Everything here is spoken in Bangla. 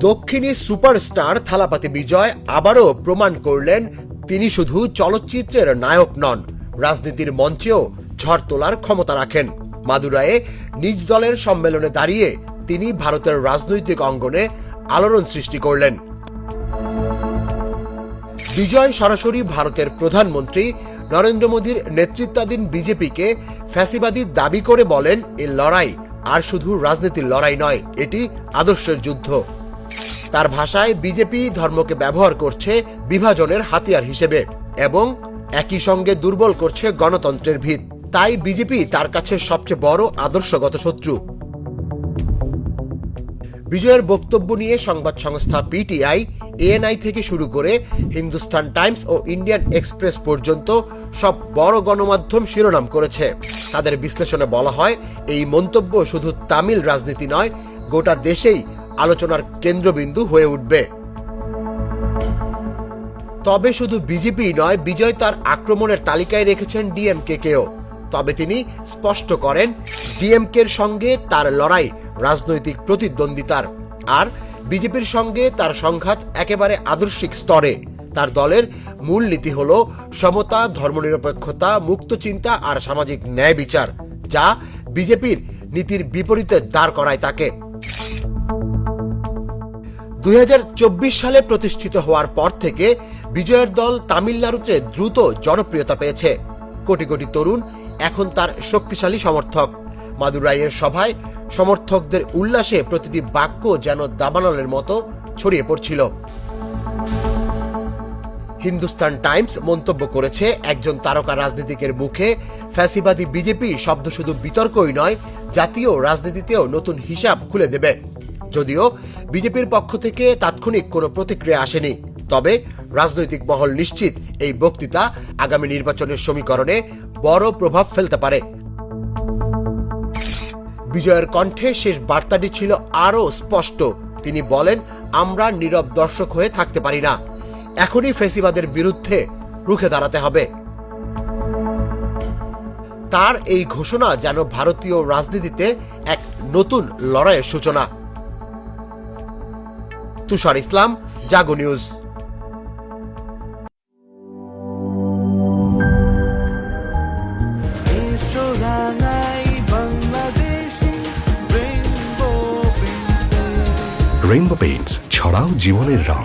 দক্ষিণী সুপারস্টার থালাপতি বিজয় আবারও প্রমাণ করলেন তিনি শুধু চলচ্চিত্রের নায়ক নন, রাজনীতির মঞ্চেও ঝড় তোলার ক্ষমতা রাখেন। মাদুরাইয়ে নিজ দলের সম্মেলনে দাঁড়িয়ে তিনি ভারতের রাজনৈতিক অঙ্গনে আলোড়ন সৃষ্টি করলেন। বিজয় সরাসরি ভারতের প্রধানমন্ত্রী নরেন্দ্র মোদীর নেতৃত্বাধীন বিজেপিকে ফ্যাসিবাদী দাবি করে বলেন, এই লড়াই আর শুধু রাজনীতির লড়াই নয়, এটি আদর্শের যুদ্ধ। তার ভাষায় বিজেপি ধর্মকে ব্যবহার করছে বিভাজনের হাতিয়ার হিসেবে এবং একই সঙ্গে দুর্বল করছে গণতন্ত্রের ভিত। তাই বিজেপি তার কাছে সবচেয়ে বড় আদর্শগত শত্রু। বিজয়ের বক্তব্য নিয়ে সংবাদ সংস্থা পিটিআই, এএনআই থেকে শুরু করে হিন্দুস্তান টাইমস ও ইন্ডিয়ান এক্সপ্রেস পর্যন্ত সব বড় গণমাধ্যম শিরোনাম করেছে। তাদের বিশ্লেষণে বলা হয়, এই মন্তব্য শুধু তামিল রাজনীতি নয়, গোটা দেশেই আলোচনার কেন্দ্রবিন্দু হয়ে উঠবে। তবে শুধু বিজেপি নয়, বিজয় তার আক্রমণের তালিকায় রেখেছেন ডিএমকে-কেও। তবে তিনি স্পষ্ট করেন, ডিএমকের সঙ্গে তার লড়াই রাজনৈতিক প্রতিদ্বন্দ্বিতার, আর বিজেপির সঙ্গে তার সংঘাত একেবারে আদর্শিক স্তরে। তার দলের মূল নীতি হল সমতা, ধর্মনিরপেক্ষতা, মুক্ত চিন্তা আর সামাজিক ন্যায় বিচার, যা বিজেপির নীতির বিপরীতে দাঁড় করায় তাকে। 2024 সালে প্রতিষ্ঠিত হওয়ার পর থেকে বিজয়ের দল তামিলনাড়ুতে দ্রুত জনপ্রিয়তা পেয়েছে। কোটি কোটি তরুণ এখন তার শক্তিশালী সমর্থক। মাদুরাইয়ের সভায় সমর্থকদের উল্লাসে প্রতিটি বাক্য যেন দাবানলের মতো ছড়িয়ে পড়ছিল। হিন্দুস্তান টাইমস মন্তব্য করেছে, একজন তারকা রাজনীতিকের মুখে ফ্যাসিবাদী বিজেপি শব্দ শুধু বিতর্কই নয়, জাতীয় রাজনীতিতেও নতুন হিসাব খুলে দেবে। যদিও বিজেপির পক্ষ থেকে তাৎক্ষণিক কোনো প্রতিক্রিয়া আসেনি, তবে রাজনৈতিক মহল নিশ্চিত এই বক্তৃতা আগামী নির্বাচনের সমীকরণে বড় প্রভাব ফেলতে পারে। বিজয়ের কণ্ঠে শেষ বার্তাটি ছিল আরও স্পষ্ট। তিনি বলেন, আমরা নীরব দর্শক হয়ে থাকতে পারি না, এখনই ফ্যাসিবাদের বিরুদ্ধে রুখে দাঁড়াতে হবে। তার এই ঘোষণা যেন ভারতীয় রাজনীতিতে এক নতুন লড়াইয়ের সূচনা। তুষার ইসলাম, জাগো নিউজ। রেইনবো পেইন্টস, ছড়াও জীবনের রং।